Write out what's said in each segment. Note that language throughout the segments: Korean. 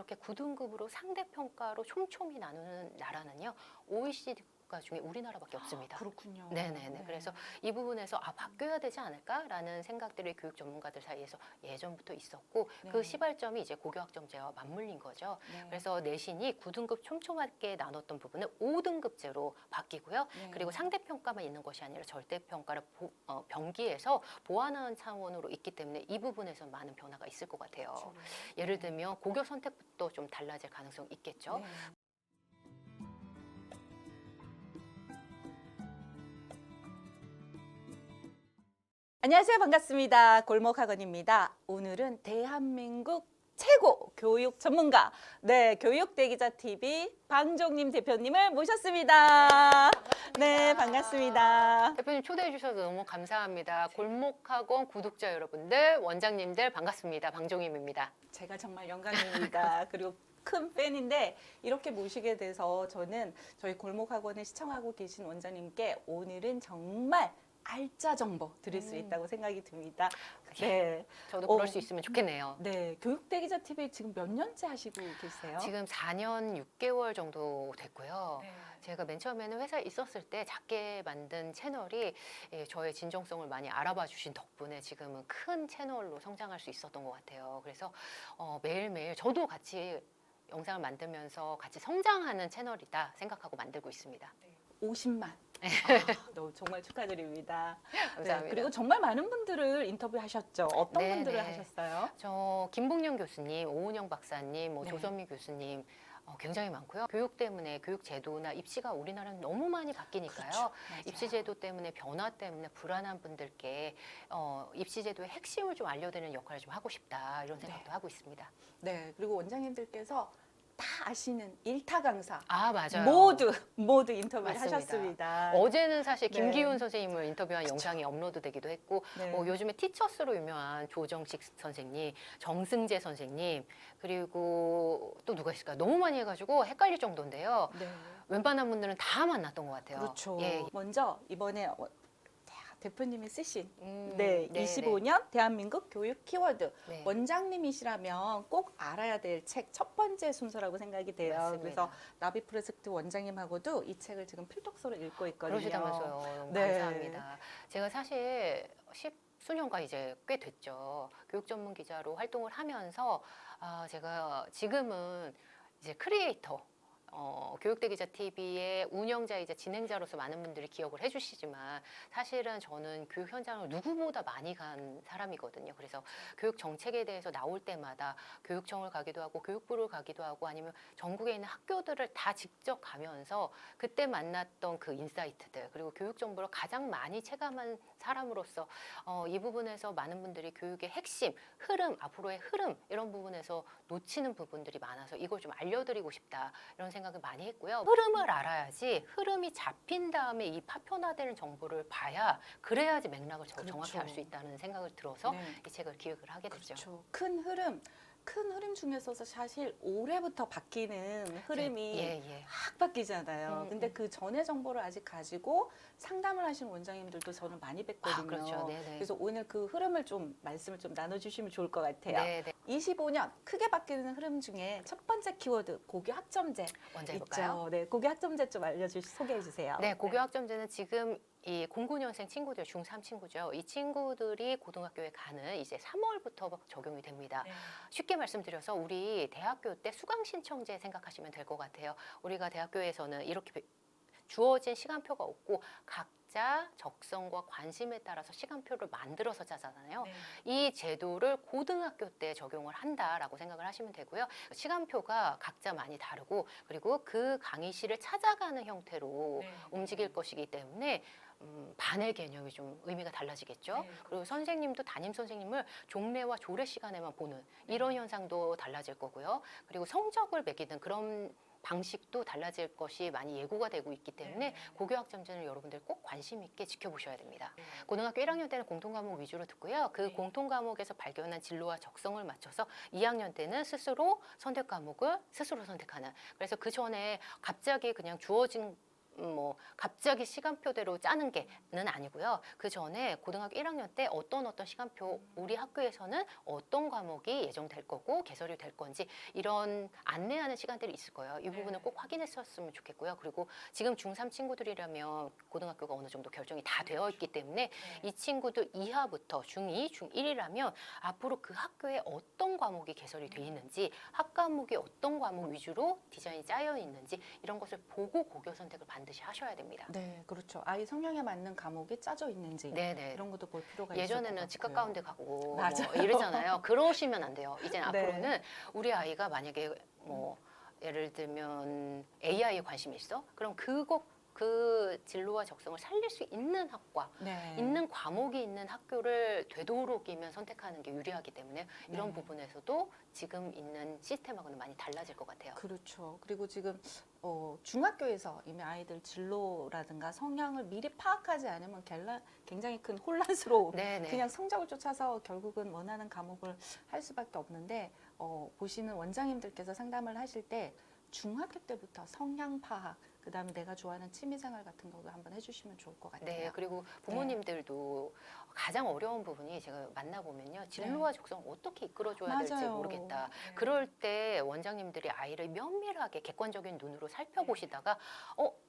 이렇게 9등급으로 상대평가로 촘촘히 나누는 나라는요, OECD 국가 중에 우리나라밖에 없습니다. 그렇군요. 네네네. 네. 그래서 이 부분에서 바뀌어야 되지 않을까라는 생각들이 교육 전문가들 사이에서 예전부터 있었고, 네. 그 시발점이 이제 고교학점제와 맞물린 거죠. 네. 그래서 내신이 9등급 촘촘하게 나눴던 부분을 5등급제로 바뀌고요. 네. 그리고 상대평가만 있는 것이 아니라 절대평가를 병기해서 보완하는 차원으로 있기 때문에 이 부분에서 많은 변화가 있을 것 같아요. 그렇죠. 예를 들면 고교 선택부터 좀 달라질 가능성이 있겠죠. 네. 안녕하세요. 반갑습니다. 골목학원입니다. 오늘은 대한민국 최고 교육 전문가, 교육대기자 TV 방종림 대표님을 모셨습니다. 네, 반갑습니다. 대표님 초대해 주셔서 너무 감사합니다. 골목학원 구독자 여러분들, 원장님들 반갑습니다. 방종임입니다. 제가 정말 영광입니다. 그리고 큰 팬인데 이렇게 모시게 돼서 저는 저희 골목학원을 시청하고 계신 원장님께 오늘은 정말 알짜 정보 드릴 수 있다고 생각이 듭니다. 네, 저도 그럴 수 있으면 좋겠네요. 네, 교육대기자 TV 지금 몇 년째 하시고 계세요? 지금 4년 6개월 정도 됐고요. 네. 제가 맨 처음에는 회사에 있었을 때 작게 만든 채널이 저의 진정성을 많이 알아봐 주신 덕분에 지금은 큰 채널로 성장할 수 있었던 것 같아요. 그래서 매일매일 저도 같이 영상을 만들면서 같이 성장하는 채널이다 생각하고 만들고 있습니다. 50만. 너무 정말 축하드립니다. 감사합니다. 네, 그리고 정말 많은 분들을 인터뷰하셨죠. 어떤 네, 분들을 네. 하셨어요? 저 김봉영 교수님, 오은영 박사님, 네. 조선미 교수님 굉장히 많고요. 교육 때문에 교육 제도나 입시가 우리나라는 너무 많이 바뀌니까요. 그렇죠. 입시 제도 때문에 변화 때문에 불안한 분들께 입시 제도의 핵심을 좀 알려드리는 역할을 좀 하고 싶다 이런 생각도 하고 있습니다. 네, 그리고 원장님들께서 다 아시는 일타 강사 맞아요. 모두 인터뷰를 맞습니다. 하셨습니다. 어제는 사실 네. 김기훈 선생님을 인터뷰한 영상이 업로드되기도 했고, 네. 요즘에 티처스로 유명한 조정식 선생님, 정승재 선생님, 그리고 또 누가 있을까? 너무 많이 해가지고 헷갈릴 정도인데요. 네. 웬만한 분들은 다 만났던 것 같아요. 그렇죠. 예. 먼저 이번에 대표님이 쓰신 네, 25년 대한민국 교육 키워드 네. 원장님이시라면 꼭 알아야 될 책 첫 번째 순서라고 생각이 돼요. 맞습니다. 그래서 나비 프로젝트 원장님하고도 이 책을 지금 필독서로 읽고 있거든요. 그러시다면서요. 너무 네. 감사합니다. 제가 사실 수년간 이제 꽤 됐죠. 교육 전문 기자로 활동을 하면서 제가 지금은 이제 크리에이터, 교육대기자 TV의 운영자이자 진행자로서 많은 분들이 기억을 해주시지만 사실은 저는 교육 현장을 누구보다 많이 간 사람이거든요. 그래서 교육 정책에 대해서 나올 때마다 교육청을 가기도 하고 교육부를 가기도 하고 아니면 전국에 있는 학교들을 다 직접 가면서 그때 만났던 그 인사이트들 그리고 교육 정보를 가장 많이 체감한 사람으로서 이 부분에서 많은 분들이 교육의 핵심, 흐름, 앞으로의 흐름 이런 부분에서 놓치는 부분들이 많아서 이걸 좀 알려드리고 싶다 이런 생각을 많이 했고요. 흐름을 알아야지 흐름이 잡힌 다음에 이 파편화되는 정보를 봐야 그래야지 맥락을 그렇죠. 정확히 알 수 있다는 생각을 들어서 네. 이 책을 기획을 하게 됐죠. 그렇죠. 큰 흐름 중에서 사실 올해부터 바뀌는 흐름이 예. 확 바뀌잖아요. 음, 근데 그 전의 정보를 아직 가지고 상담을 하시는 원장님들도 저는 많이 뵀거든요. 그렇죠. 네네. 그래서 오늘 그 흐름을 말씀을 좀 나눠주시면 좋을 것 같아요. 네네. 25년 크게 바뀌는 흐름 중에 첫 번째 키워드 고교 학점제 먼저 해볼까요? 있죠. 네, 고교 학점제 좀 소개해 주세요. 네, 고교 학점제는 지금 이 09년생 친구들, 중3 친구죠. 이 친구들이 고등학교에 가는 이제 3월부터 적용이 됩니다. 네. 쉽게 말씀드려서 우리 대학교 때 수강 신청제 생각하시면 될 것 같아요. 우리가 대학교에서는 이렇게 주어진 시간표가 없고 각자 적성과 관심에 따라서 시간표를 만들어서 짜잖아요. 네. 이 제도를 고등학교 때 적용을 한다라고 생각을 하시면 되고요. 시간표가 각자 많이 다르고 그리고 그 강의실을 찾아가는 형태로 네. 움직일 것이기 때문에 반의 개념이 좀 의미가 달라지겠죠. 네, 그리고 선생님도 담임 선생님을 종례와 조례 시간에만 보는 이런 현상도 달라질 거고요. 그리고 성적을 매기는 그런 방식도 달라질 것이 많이 예고가 되고 있기 때문에 고교 학점제는 여러분들 꼭 관심 있게 지켜보셔야 됩니다. 고등학교 1학년 때는 공통과목 위주로 듣고요. 그 공통과목에서 발견한 진로와 적성을 맞춰서 2학년 때는 스스로 선택 과목을 스스로 선택하는. 그래서 그 전에 갑자기 그냥 주어진 뭐 갑자기 시간표대로 짜는 게는 아니고요. 그 전에 고등학교 1학년 때 어떤 시간표 우리 학교에서는 어떤 과목이 예정될 거고 개설이 될 건지 이런 안내하는 시간들이 있을 거예요. 이 부분을 꼭 확인했었으면 좋겠고요. 그리고 지금 중3 친구들이라면 고등학교가 어느 정도 결정이 다 되어 있기 때문에 이 친구들 이하부터 중2, 중1이라면 앞으로 그 학교에 어떤 과목이 개설이 돼 있는지 학 과목이 어떤 과목 위주로 디자인이 짜여 있는지 이런 것을 보고 고교 선택을 반드시 하셔야 됩니다. 네, 그렇죠. 아이 성향에 맞는 과목이 짜져 있는지 네네. 이런 것도 볼 필요가 있을 것 예전에는 집값 같고요. 가운데 가고 맞아요. 뭐 이러잖아요. 그러시면 안 돼요. 이제는 네. 앞으로는 우리 아이가 만약에 뭐 예를 들면 AI에 관심이 있어? 그럼 그 진로와 적성을 살릴 수 있는 학과, 네. 있는 과목이 있는 학교를 되도록이면 선택하는 게 유리하기 때문에 이런 네. 부분에서도 지금 있는 시스템하고는 많이 달라질 것 같아요. 그렇죠. 그리고 지금 중학교에서 이미 아이들 진로라든가 성향을 미리 파악하지 않으면 굉장히 큰 혼란스러운 네네. 그냥 성적을 쫓아서 결국은 원하는 과목을 할 수밖에 없는데 보시는 원장님들께서 상담을 하실 때 중학교 때부터 성향 파악, 그다음에 내가 좋아하는 취미생활 같은 거도 한번 해주시면 좋을 것 같아요. 네, 그리고 부모님들도 가장 어려운 부분이 제가 만나보면요. 진로와 적성을 어떻게 이끌어줘야 될지 맞아요. 모르겠다. 네. 그럴 때 원장님들이 아이를 면밀하게 객관적인 눈으로 살펴보시다가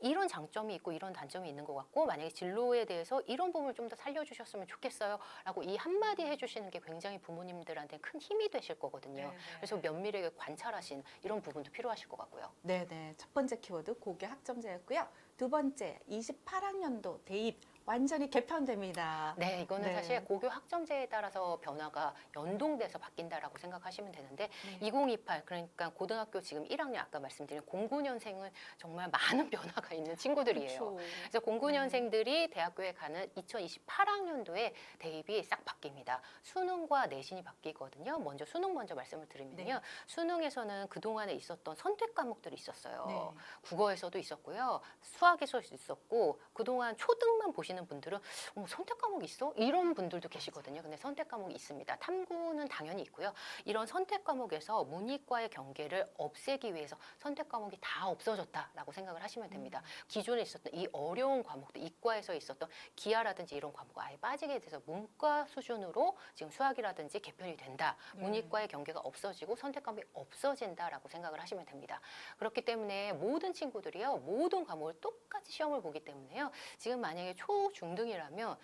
이런 장점이 있고 이런 단점이 있는 것 같고 만약에 진로에 대해서 이런 부분을 좀 더 살려주셨으면 좋겠어요. 라고 이 한마디 해주시는 게 굉장히 부모님들한테 큰 힘이 되실 거거든요. 네, 그래서 면밀하게 관찰하신 이런 부분도 필요하실 것 같고요. 네네. 첫 번째 키워드 고교 학점제였고요. 두 번째 28학년도 대입 완전히 개편됩니다. 네, 이거는 네. 사실 고교 학점제에 따라서 변화가 연동돼서 바뀐다라고 생각하시면 되는데 네. 2028 그러니까 고등학교 지금 1학년 아까 말씀드린 09년생은 정말 많은 변화가 있는 친구들이에요. 그렇죠. 그래서 09년생들이 대학교에 가는 2028학년도에 대입이 싹 바뀝니다. 수능과 내신이 바뀌거든요. 먼저 수능 먼저 말씀을 드리면요. 네. 수능에서는 그동안에 있었던 선택 과목들이 있었어요. 네. 국어에서도 있었고요. 수학에서도 있었고 그동안 초등만 보시는 분들은 선택 과목이 있어? 이런 분들도 계시거든요. 근데 선택 과목이 있습니다. 탐구는 당연히 있고요. 이런 선택 과목에서 문이과의 경계를 없애기 위해서 선택 과목이 다 없어졌다라고 생각을 하시면 됩니다. 기존에 있었던 이 어려운 과목들, 이과에서 있었던 기하라든지 이런 과목이 아예 빠지게 돼서 문과 수준으로 지금 수학이라든지 개편이 된다. 네. 문이과의 경계가 없어지고 선택 과목이 없어진다라고 생각을 하시면 됩니다. 그렇기 때문에 모든 친구들이요. 모든 과목을 똑같이 시험을 보기 때문에요. 지금 만약에 초, 중등이라면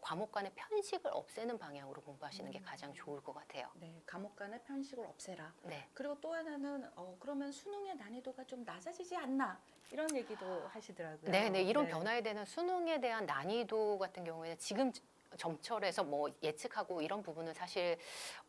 과목 간의 편식을 없애는 방향으로 공부하시는 게 가장 좋을 것 같아요. 네, 과목 간의 편식을 없애라. 네. 그리고 또 하나는 그러면 수능의 난이도가 좀 낮아지지 않나 이런 얘기도 하시더라고요. 네, 이런 변화에 대한 수능에 대한 난이도 같은 경우에는 지금 점철해서 뭐 예측하고 이런 부분은 사실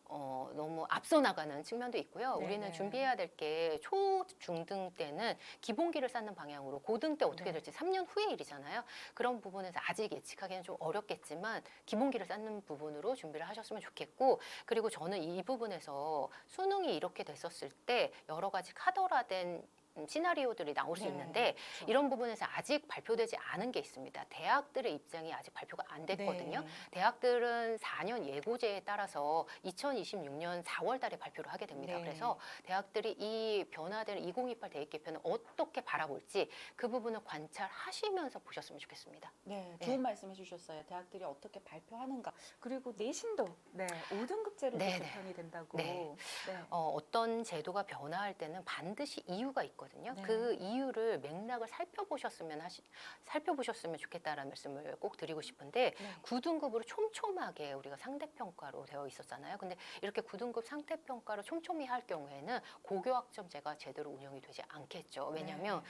너무 앞서 나가는 측면도 있고요. 네네. 우리는 준비해야 될 게 초, 중등 때는 기본기를 쌓는 방향으로 고등 때 어떻게 네. 될지 3년 후의 일이잖아요. 그런 부분에서 아직 예측하기는 좀 어렵겠지만 기본기를 쌓는 부분으로 준비를 하셨으면 좋겠고 그리고 저는 이 부분에서 수능이 이렇게 됐었을 때 여러 가지 카더라된 시나리오들이 나올 수 네, 있는데 그렇죠. 이런 부분에서 아직 발표되지 않은 게 있습니다. 대학들의 입장이 아직 발표가 안 됐거든요. 네. 대학들은 4년 예고제에 따라서 2026년 4월 달에 발표를 하게 됩니다. 네. 그래서 대학들이 이 변화되는 2028 대입 개편을 어떻게 바라볼지 그 부분을 관찰하시면서 보셨으면 좋겠습니다. 네, 네. 좋은 말씀 해주셨어요. 대학들이 어떻게 발표하는가. 그리고 내신도 5등급제로 네, 네. 개편이 된다고. 네. 네. 어떤 제도가 변화할 때는 반드시 이유가 있거든요. 네. 그 이유를 맥락을 살펴보셨으면 좋겠다라는 말씀을 꼭 드리고 싶은데 네. 9등급으로 촘촘하게 우리가 상대평가로 되어 있었잖아요. 근데 이렇게 9등급 상대평가로 촘촘히 할 경우에는 고교학점제가 제대로 운영이 되지 않겠죠. 왜냐하면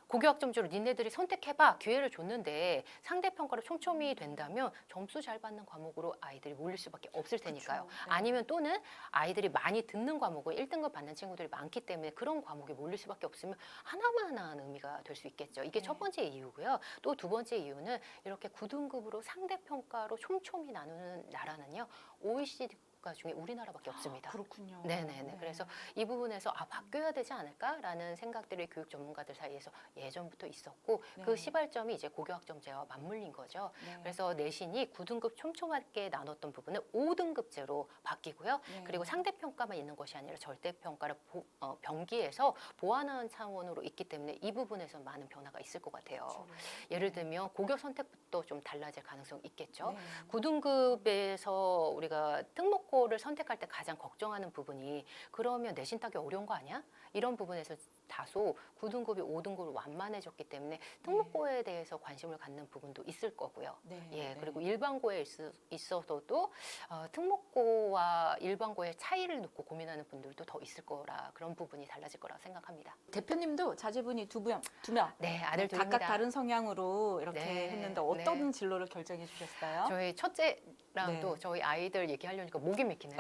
고교학점제로 니네들이 선택해봐 기회를 줬는데 상대평가로 촘촘히 된다면 점수 잘 받는 과목으로 아이들이 몰릴 수밖에 없을 테니까요. 그쵸. 네. 아니면 또는 아이들이 많이 듣는 과목을 1등급 받는 친구들이 많기 때문에 그런 과목에 몰릴 수밖에 없으면 하나만 의미가 될 수 있겠죠. 이게 네. 첫 번째 이유고요. 또 두 번째 이유는 이렇게 9등급으로 상대평가로 촘촘히 나누는 나라는요. OECD 국가 중에 우리나라밖에 없습니다. 그렇군요. 네네네. 네. 그래서 이 부분에서 바뀌어야 되지 않을까라는 생각들이 교육 전문가들 사이에서 예전부터 있었고 네. 그 시발점이 이제 고교학점제와 맞물린 거죠. 네. 그래서 내신이 9등급 촘촘하게 나눴던 부분을 5등급제로 바뀌고요. 네. 그리고 상대평가만 있는 것이 아니라 절대평가를 병기해서 보완하는 차원으로 있기 때문에 이 부분에서 많은 변화가 있을 것 같아요. 그렇죠. 예를 들면 고교 선택부터 좀 달라질 가능성이 있겠죠. 네. 9등급에서 우리가 특목고를 선택할 때 가장 걱정하는 부분이 그러면 내신 따기 어려운 거 아니야? 이런 부분에서 다소 9등급이 5등급으로 완만해졌기 때문에 특목고에 대해서 관심을 갖는 부분도 있을 거고요. 네. 예, 네. 그리고 일반고에 있어서도 특목고와 일반고의 차이를 놓고 고민하는 분들도 더 있을 거라 그런 부분이 달라질 거라 생각합니다. 대표님도 자제분이 두 명. 네, 아들 둘입니다. 각각 다른 성향으로 이렇게 네, 했는데 어떤 네. 진로를 결정해 주셨어요? 저희 첫째랑도 네. 저희 아이들 얘기하려니까 목이 맥히네요.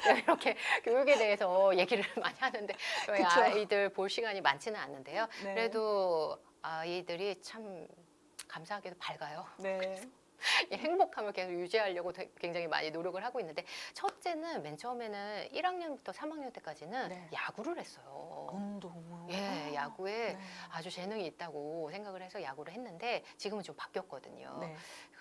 네, 이렇게 교육에 대해서 얘기를 많이 하는데 저희 그쵸. 아이들 볼 시간이 많지는 않는데요. 네. 그래도 아이들이 참 감사하게도 밝아요. 네. 이 행복함을 계속 유지하려고 굉장히 많이 노력을 하고 있는데 첫째는 맨 처음에는 1학년부터 3학년 때까지는 네. 야구를 했어요. 운동. 예, 야구에 네. 아주 재능이 있다고 생각을 해서 야구를 했는데 지금은 좀 바뀌었거든요. 네.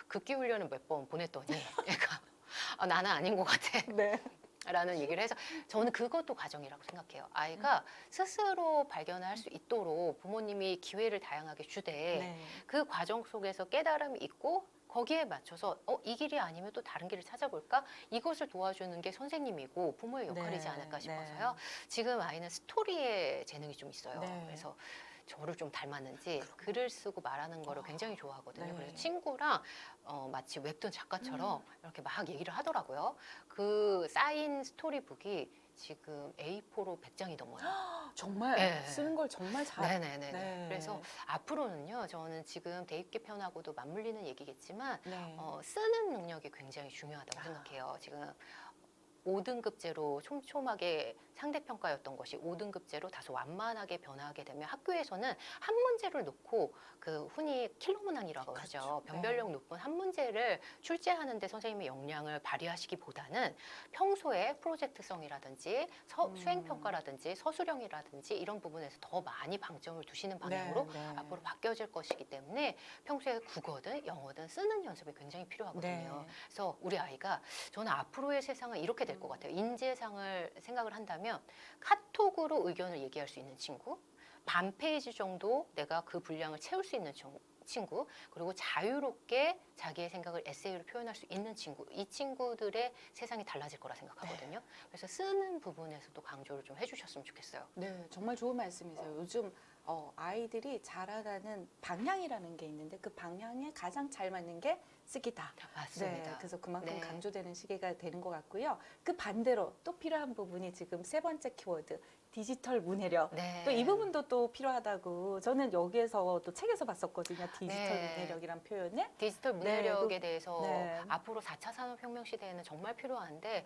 극기 훈련을 몇 번 보냈더니 얘가 나는 아닌 것 같아. 네. 라는 얘기를 해서 저는 그것도 과정이라고 생각해요. 아이가 스스로 발견할 수 있도록 부모님이 기회를 다양하게 주되 네. 그 과정 속에서 깨달음이 있고 거기에 맞춰서 이 길이 아니면 또 다른 길을 찾아볼까? 이것을 도와주는 게 선생님이고 부모의 역할이지 네, 않을까 네. 싶어서요. 지금 아이는 스토리에 재능이 좀 있어요. 네. 그래서 저를 좀 닮았는지 글을 쓰고 말하는 거를 굉장히 좋아하거든요. 네. 그래서 친구랑 마치 웹툰 작가처럼 이렇게 막 얘기를 하더라고요. 그 쌓인 스토리북이 지금 A4로 100장이 넘어요. 정말 네. 쓰는 걸 정말 잘. 네네네. 네. 그래서 앞으로는요, 저는 지금 대입 개편하고도 맞물리는 얘기겠지만 네. 쓰는 능력이 굉장히 중요하다고 생각해요. 지금 5등급제로 촘촘하게 상대평가였던 것이 5등급제로 다소 완만하게 변화하게 되면 학교에서는 한 문제를 놓고 그 흔히 킬러 문항이라고 그렇죠. 하죠. 변별력 네. 높은 한 문제를 출제하는데 선생님의 역량을 발휘하시기보다는 평소에 프로젝트성이라든지 수행평가라든지 서술형이라든지 이런 부분에서 더 많이 방점을 두시는 방향으로 네, 네. 앞으로 바뀌어질 것이기 때문에 평소에 국어든 영어든 쓰는 연습이 굉장히 필요하거든요. 네. 그래서 우리 아이가 저는 앞으로의 세상은 이렇게 될 것 같아요. 인재상을 생각을 한다면 카톡으로 의견을 얘기할 수 있는 친구, 반 페이지 정도 내가 그 분량을 채울 수 있는 친구, 그리고 자유롭게 자기의 생각을 에세이로 표현할 수 있는 친구, 이 친구들의 세상이 달라질 거라 생각하거든요. 그래서 쓰는 부분에서도 강조를 좀 해주셨으면 좋겠어요. 네, 정말 좋은 말씀이세요. 요즘 아이들이 자라가는 방향이라는 게 있는데 그 방향에 가장 잘 맞는 게 쓰기다. 맞습니다. 네, 그래서 그만큼 네. 강조되는 시기가 되는 것 같고요. 그 반대로 또 필요한 부분이 지금 세 번째 키워드 디지털 문해력. 네. 또 이 부분도 또 필요하다고 저는 여기에서 또 책에서 봤었거든요. 디지털 네. 문해력이란 표현을. 디지털 문해력에 네, 대해서 네. 앞으로 4차 산업혁명 시대에는 정말 필요한데